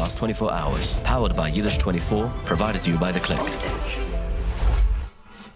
last 24 hours. Powered by Yiddish24, provided to you by The Click.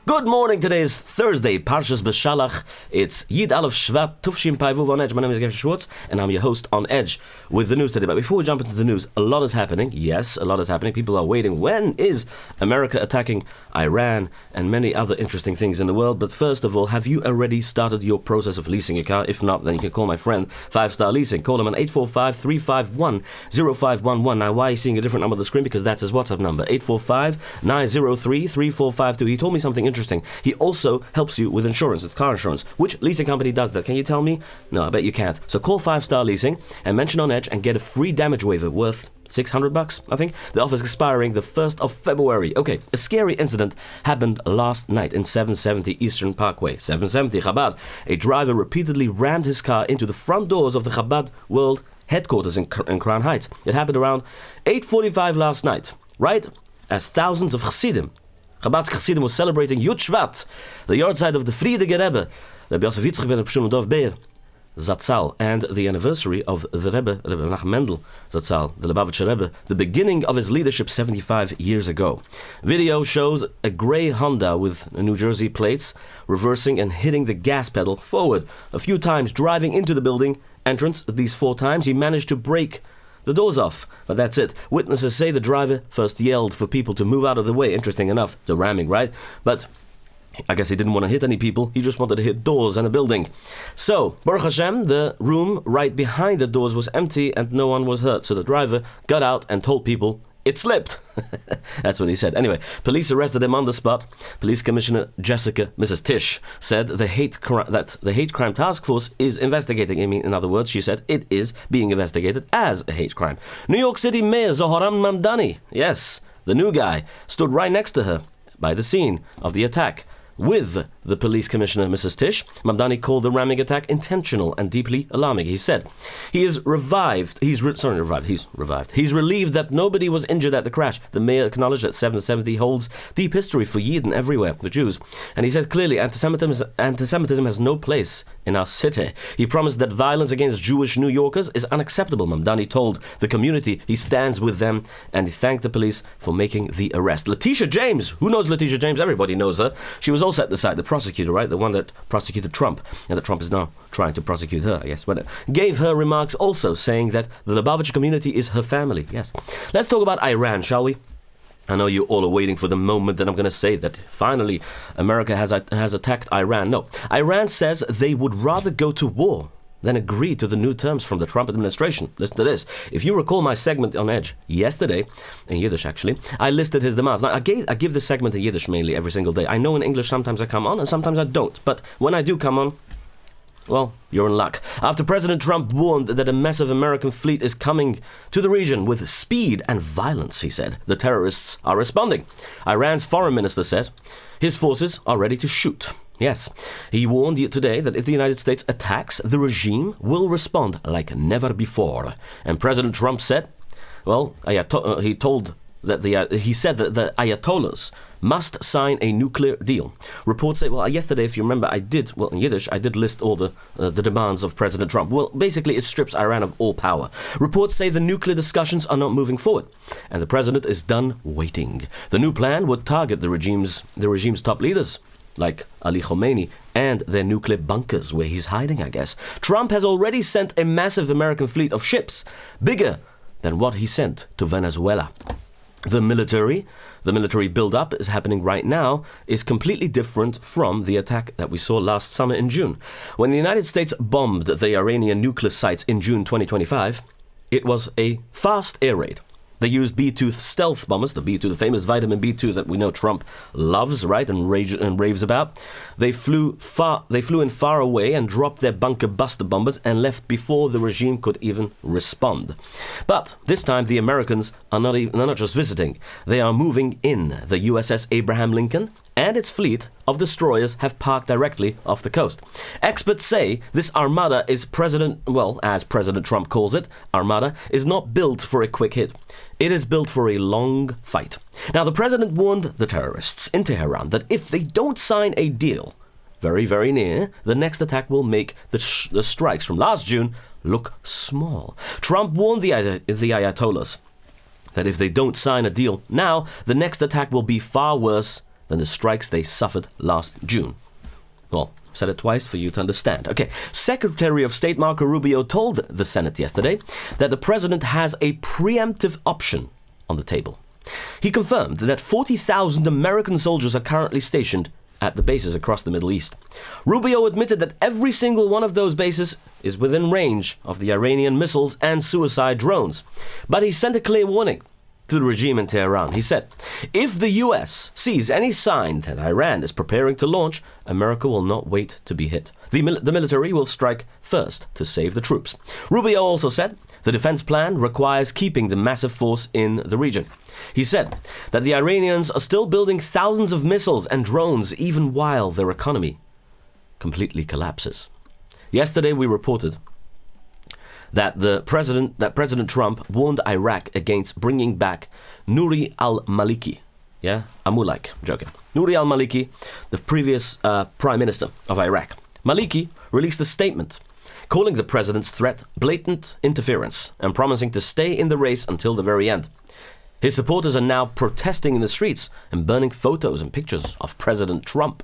Good morning. Today is Thursday, Parshas B'Shalach. It's Yid Aleph Shvat Tufshin Paivuv on Edge. My name is Gershy Schwarcz, and I'm your host on Edge with the news today. But before we jump into the news, a lot is happening. Yes, a lot is happening. People are waiting. When is America attacking Iran and many other interesting things in the world? But first of all, have you already started your process of leasing a car? If not, then you can call my friend, Star Leasing. Call him on 845-351-0511. Now, why are you seeing a different number on the screen? Because that's his WhatsApp number, 845-903-3452. He told me something interesting. He also helps you with insurance, with car insurance. Which leasing company does that? Can you tell me? No, I bet you can't. So call Star Leasing and mention on Edge and get a free damage waiver worth $600, I think. The offer is expiring the 1st of February. Okay, a scary incident happened last night in 770 Eastern Parkway. 770 Chabad. A driver repeatedly rammed his car into the front doors of the Chabad World headquarters in Crown Heights. It happened around 8:45 last night, right as thousands of Chassidim, Chabad's Chassidim, was celebrating Yud Shvat, the yahrzeit of the Friedige Rebbe, Rebbe Yosef Yitzchak ben Pshumudov Beir Zatzal, and the anniversary of the Rebbe, Rebbe Menachem Mendel Zatzal, the Lubavitcher Rebbe, the beginning of his leadership 75 years ago. Video shows a grey Honda with New Jersey plates reversing and hitting the gas pedal forward a few times, driving into the building entrance at least 4 times. He managed to break the doors off, but that's it. Witnesses say the driver first yelled for people to move out of the way. Interesting enough, the ramming, right? But I guess he didn't want to hit any people. He just wanted to hit doors and a building. So, Baruch Hashem, the room right behind the doors was empty and no one was hurt. So the driver got out and told people it slipped. That's what he said. Anyway, police arrested him on the spot. Police Commissioner Mrs. Tisch, said that the hate crime task force is investigating. In other words, she said it is being investigated as a hate crime. New York City Mayor Zoharam Mamdani, yes, the new guy, stood right next to her by the scene of the attack with the police commissioner, Mrs. Tisch. Mamdani called the ramming attack intentional and deeply alarming. He said he's relieved that nobody was injured at the crash. The mayor acknowledged that 770 holds deep history for Yidden everywhere, the Jews. And he said clearly anti-Semitism has no place in our city. He promised that violence against Jewish New Yorkers is unacceptable. Mamdani told the community he stands with them, and he thanked the police for making the arrest. Letitia James, who knows Letitia James? Everybody knows her. She was also at the site, the prosecutor, right? The one that prosecuted Trump, and that Trump is now trying to prosecute her, I guess. But gave her remarks also, saying that the Lubavitch community is her family. Yes. Let's talk about Iran, shall we? I know you all are waiting for the moment that I'm going to say that finally America has attacked Iran. No, Iran says they would rather go to war than agree to the new terms from the Trump administration. Listen to this. If you recall my segment on Edge yesterday, in Yiddish actually, I listed his demands. Now, I give this segment in Yiddish mainly every single day. I know in English sometimes I come on and sometimes I don't. But when I do come on, well, you're in luck. After President Trump warned that a massive American fleet is coming to the region with speed and violence, he said, the terrorists are responding. Iran's foreign minister says his forces are ready to shoot. Yes, he warned today that if the United States attacks, the regime will respond like never before. And President Trump said, well, he said that the Ayatollahs must sign a nuclear deal. Reports say, well, yesterday, if you remember, in Yiddish, I did list all the demands of President Trump. Well, basically, it strips Iran of all power. Reports say the nuclear discussions are not moving forward, and the president is done waiting. The new plan would target the regime's top leaders, like Ali Khomeini, and their nuclear bunkers where he's hiding, I guess. Trump has already sent a massive American fleet of ships, bigger than what he sent to Venezuela. The military build-up is happening right now is completely different from the attack that we saw last summer in June. When the United States bombed the Iranian nuclear sites in June 2025, it was a fast air raid. They used B-2 stealth bombers, the B-2, the famous vitamin B-2 that we know Trump loves, right, and raves about. They flew in far away and dropped their bunker buster bombers and left before the regime could even respond. But this time the Americans are not just visiting, they are moving in. The USS Abraham Lincoln and its fleet of destroyers have parked directly off the coast. Experts say this armada is as President Trump calls it, armada is not built for a quick hit. It is built for a long fight. Now, the president warned the terrorists in Tehran that if they don't sign a deal very, very near, the next attack will make the strikes from last June look small. Trump warned the Ayatollahs that if they don't sign a deal now, the next attack will be far worse than the strikes they suffered last June. Well, said it twice for you to understand. Okay, Secretary of State Marco Rubio told the Senate yesterday that the president has a preemptive option on the table. He confirmed that 40,000 American soldiers are currently stationed at the bases across the Middle East. Rubio admitted that every single one of those bases is within range of the Iranian missiles and suicide drones. But he sent a clear warning to the regime in Tehran. He said, if the US sees any sign that Iran is preparing to launch, America will not wait to be hit. The military will strike first to save the troops. Rubio also said the defense plan requires keeping the massive force in the region. He said that the Iranians are still building thousands of missiles and drones even while their economy completely collapses. Yesterday we reported that President Trump warned Iraq against bringing back Nouri al-Maliki. Yeah, Amulek, joking. Nouri al-Maliki, the previous prime minister of Iraq. Maliki released a statement calling the president's threat blatant interference and promising to stay in the race until the very end. His supporters are now protesting in the streets and burning photos and pictures of President Trump.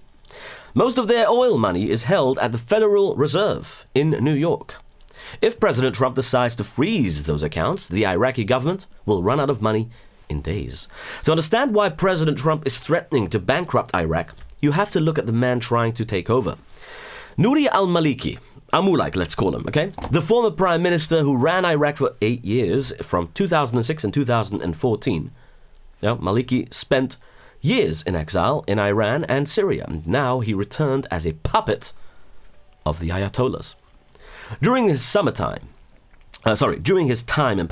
Most of their oil money is held at the Federal Reserve in New York. If President Trump decides to freeze those accounts, the Iraqi government will run out of money in days. To understand why President Trump is threatening to bankrupt Iraq, you have to look at the man trying to take over. Nouri al-Maliki, Amulek, let's call him, okay? The former prime minister who ran Iraq for 8 years, from 2006 and 2014. Maliki spent years in exile in Iran and Syria, and now he returned as a puppet of the Ayatollahs. During his time in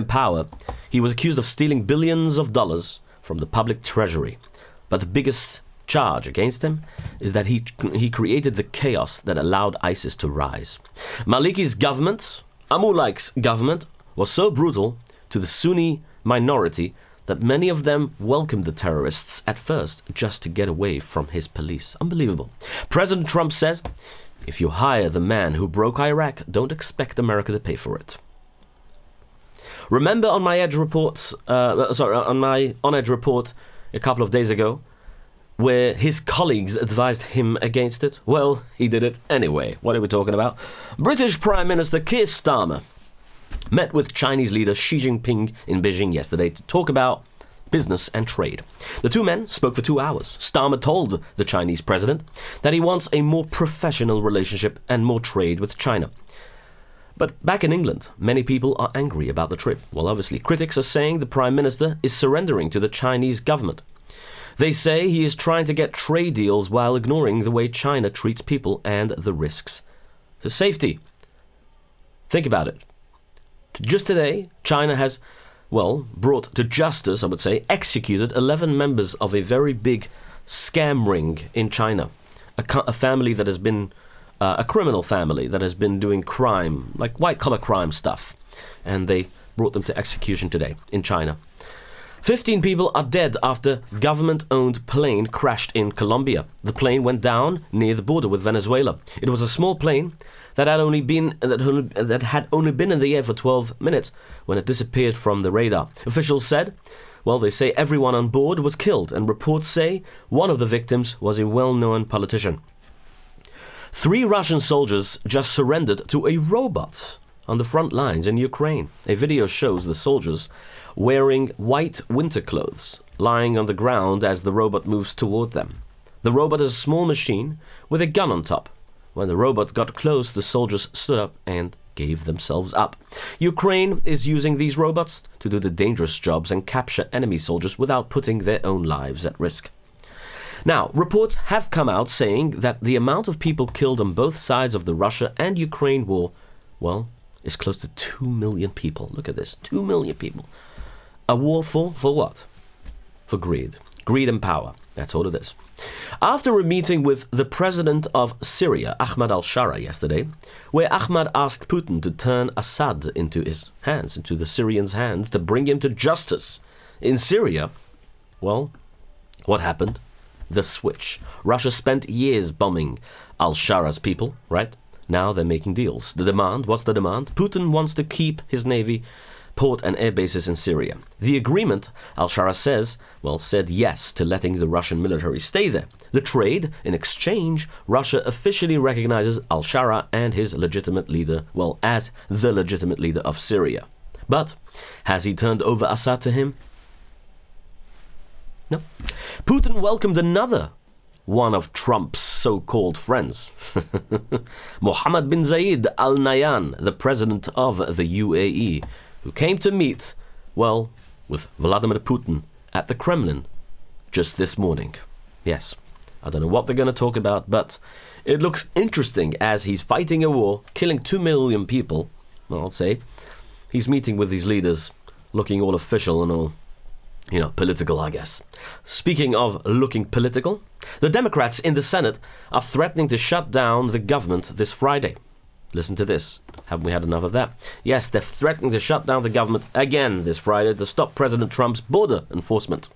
power, he was accused of stealing billions of dollars from the public treasury. But the biggest charge against him is that he created the chaos that allowed ISIS to rise. Maliki's government, Amulek's government, was so brutal to the Sunni minority that many of them welcomed the terrorists at first just to get away from his police. Unbelievable. President Trump says, if you hire the man who broke Iraq, don't expect America to pay for it. Remember on my Edge report, on my On Edge report a couple of days ago, where his colleagues advised him against it? Well, he did it anyway. What are we talking about? British Prime Minister Keir Starmer met with Chinese leader Xi Jinping in Beijing yesterday to talk about business and trade. The two men spoke for 2 hours. Starmer told the Chinese president that he wants a more professional relationship and more trade with China. But back in England, many people are angry about the trip. Well, obviously, critics are saying the Prime Minister is surrendering to the Chinese government. They say he is trying to get trade deals while ignoring the way China treats people and the risks to safety. Think about it. Just today, China has, brought to justice, I would say, executed 11 members of a very big scam ring in China. A family that has been, a criminal family that has been doing crime, like white-collar crime stuff. And they brought them to execution today in China. 15 people are dead after government-owned plane crashed in Colombia. The plane went down near the border with Venezuela. It was a small plane that had only been in the air for 12 minutes when it disappeared from the radar. Officials said, they say everyone on board was killed, and reports say one of the victims was a well-known politician. 3 Russian soldiers just surrendered to a robot on the front lines in Ukraine. A video shows the soldiers wearing white winter clothes, lying on the ground as the robot moves toward them. The robot is a small machine with a gun on top. When the robot got close, the soldiers stood up and gave themselves up. Ukraine is using these robots to do the dangerous jobs and capture enemy soldiers without putting their own lives at risk. Now, reports have come out saying that the amount of people killed on both sides of the Russia and Ukraine war, is close to 2 million people. Look at this, 2 million people. A war for what? For greed. Greed and power. That's all it is. After a meeting with the president of Syria, Ahmad al-Shara, yesterday, where Ahmad asked Putin to turn Assad into the Syrians' hands, to bring him to justice in Syria, what happened? The switch. Russia spent years bombing al-Shara's people, right? Now they're making deals. What's the demand? Putin wants to keep his navy port and air bases in Syria. The agreement, Al-Shara said yes to letting the Russian military stay there. The trade, in exchange, Russia officially recognizes Al-Shara and his legitimate leader, as the legitimate leader of Syria. But has he turned over Assad to him? No. Putin welcomed another one of Trump's so-called friends, Mohammed bin Zayed Al Nahyan, the president of the UAE, who came to meet, with Vladimir Putin at the Kremlin just this morning. Yes, I don't know what they're going to talk about, but it looks interesting as he's fighting a war, killing 2 million people. I'll say he's meeting with these leaders, looking all official and all, political, I guess. Speaking of looking political, the Democrats in the Senate are threatening to shut down the government this Friday. Listen to this. Haven't we had enough of that? Yes, they're threatening to shut down the government again this Friday to stop President Trump's border enforcement.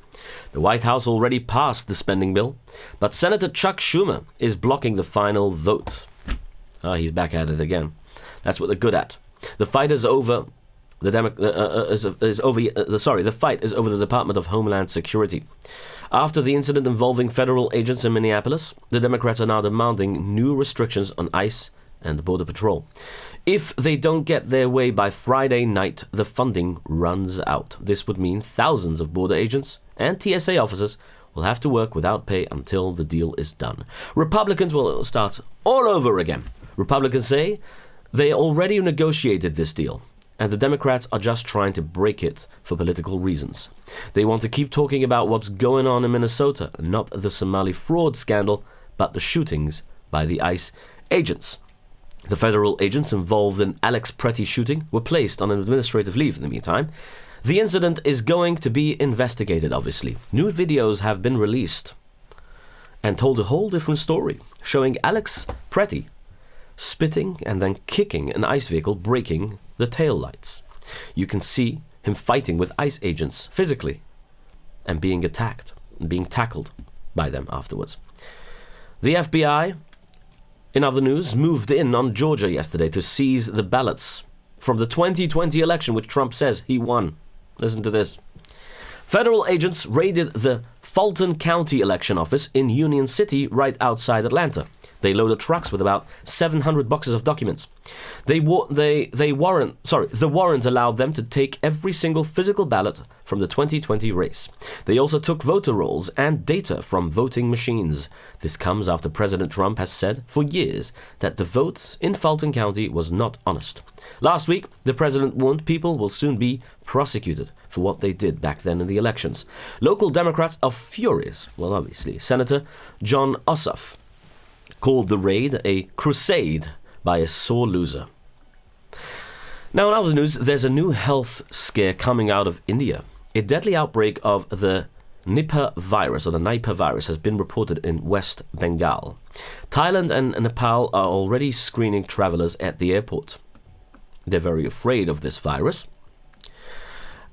The White House already passed the spending bill, but Senator Chuck Schumer is blocking the final vote. He's back at it again. That's what they're good at. The fight is over. The fight is over the Department of Homeland Security. After the incident involving federal agents in Minneapolis, the Democrats are now demanding new restrictions on ICE and Border Patrol. If they don't get their way by Friday night, the funding runs out. This would mean thousands of border agents and TSA officers will have to work without pay until the deal is done. Republicans will start all over again. Republicans say they already negotiated this deal, and the Democrats are just trying to break it for political reasons. They want to keep talking about what's going on in Minnesota, not the Somali fraud scandal, but the shootings by the ICE agents. The federal agents involved in Alex Pretty's shooting were placed on administrative leave in the meantime. The incident is going to be investigated, obviously. New videos have been released and told a whole different story, showing Alex Pretty spitting and then kicking an ICE vehicle, breaking the tail lights. You can see him fighting with ICE agents physically and being attacked and being tackled by them afterwards. The FBI, in other news, moved in on Georgia yesterday to seize the ballots from the 2020 election, which Trump says he won. Listen to this. Federal agents raided the Fulton County election office in Union City right outside Atlanta. They loaded trucks with about 700 boxes of documents. The warrant allowed them to take every single physical ballot from the 2020 race. They also took voter rolls and data from voting machines. This comes after President Trump has said for years that the vote in Fulton County was not honest. Last week, the president warned people will soon be prosecuted for what they did back then in the elections. Local Democrats are furious. Obviously, Senator John Ossoff called the raid a crusade by a sore loser. Now, in other news, there's a new health scare coming out of India. A deadly outbreak of the Nipah virus, or the Nipah virus, has been reported in West Bengal. Thailand and Nepal are already screening travelers at the airport. They're very afraid of this virus.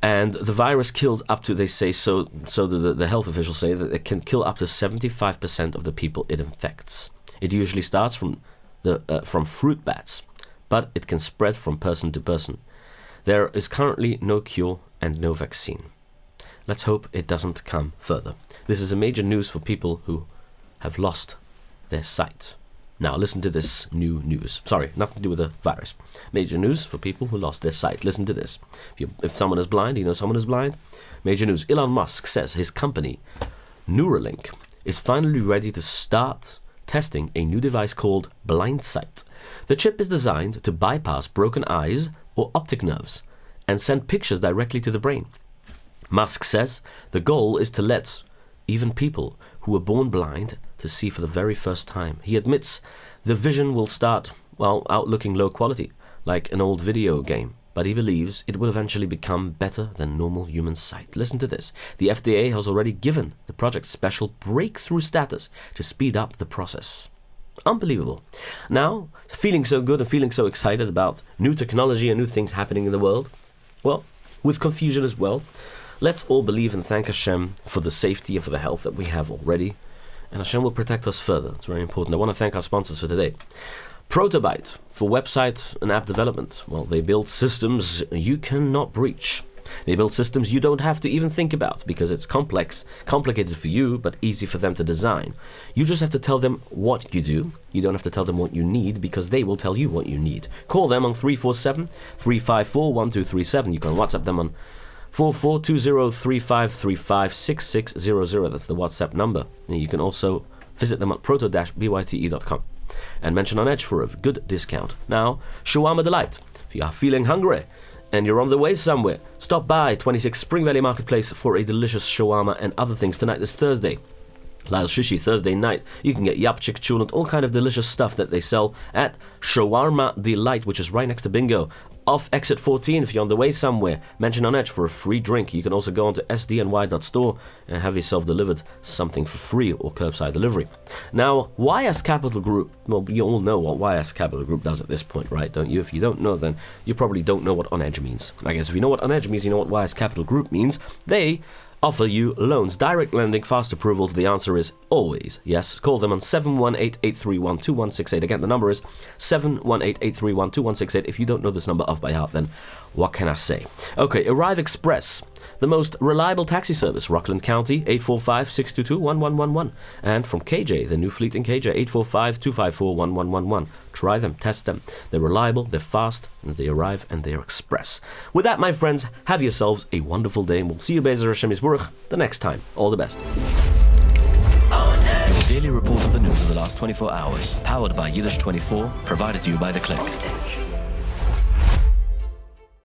And the virus kills up to, they say, the health officials say that it can kill up to 75% of the people it infects. It usually starts from fruit bats, but it can spread from person to person. There is currently no cure and no vaccine. Let's hope it doesn't come further. This is a major news for people who have lost their sight. Now listen to this new news. Sorry, nothing to do with the virus. Major news for people who lost their sight. Listen to this. If someone is blind, you know someone is blind. Major news. Elon Musk says his company, Neuralink, is finally ready to start testing a new device called BlindSight. The chip is designed to bypass broken eyes or optic nerves and send pictures directly to the brain. Musk says the goal is to let even people who were born blind to see for the very first time. He admits the vision will start, out looking low quality, like an old video game, but he believes it will eventually become better than normal human sight. Listen to this. The FDA has already given the project special breakthrough status to speed up the process. Unbelievable. Now, feeling so good and feeling so excited about new technology and new things happening in the world, with confusion as well, let's all believe and thank Hashem for the safety and for the health that we have already. And Hashem will protect us further. It's very important. I want to thank our sponsors for today. Protobyte for website and app development. Well, they build systems you cannot breach. They build systems you don't have to even think about because it's complicated for you, but easy for them to design. You just have to tell them what you do. You don't have to tell them what you need because they will tell you what you need. Call them on 347-354-1237. You can WhatsApp them on 442035356600. That's the WhatsApp number. And you can also visit them at proto-byte.com and mention on Edge for a good discount. Now, shawarma delight. If you are feeling hungry and you're on the way somewhere, stop by 26 Spring Valley Marketplace for a delicious shawarma and other things tonight this Thursday. Lyle Shishi Thursday night. You can get yapchik, chul, and all kind of delicious stuff that they sell at Shawarma Delight, which is right next to Bingo. Off exit 14 if you're on the way somewhere. Mention on Edge for a free drink. You can also go on to sdny.store and have yourself delivered something for free or curbside delivery. Now, YS Capital Group, well, you all know what YS Capital Group does at this point, right? Don't you? If you don't know, then you probably don't know what On Edge means. I guess if you know what On Edge means, you know what YS Capital Group means. They offer you loans, direct lending, fast approvals. The answer is always yes. Call them on 718-831-2168. Again, the number is 718-831-2168. If you don't know this number off by heart, then what can I say? Okay, Arrive Express, the most reliable taxi service, Rockland County, 845-622-1111. And from KJ, the new fleet in KJ, 845-254-1111. Try them, test them. They're reliable, they're fast, and they arrive, and they're express. With that, my friends, have yourselves a wonderful day, and we'll see you, Bezer Hashem Yisburach, the next time. All the best. Your daily report of the news of the last 24 hours, powered by Yiddish24, provided to you by The Click.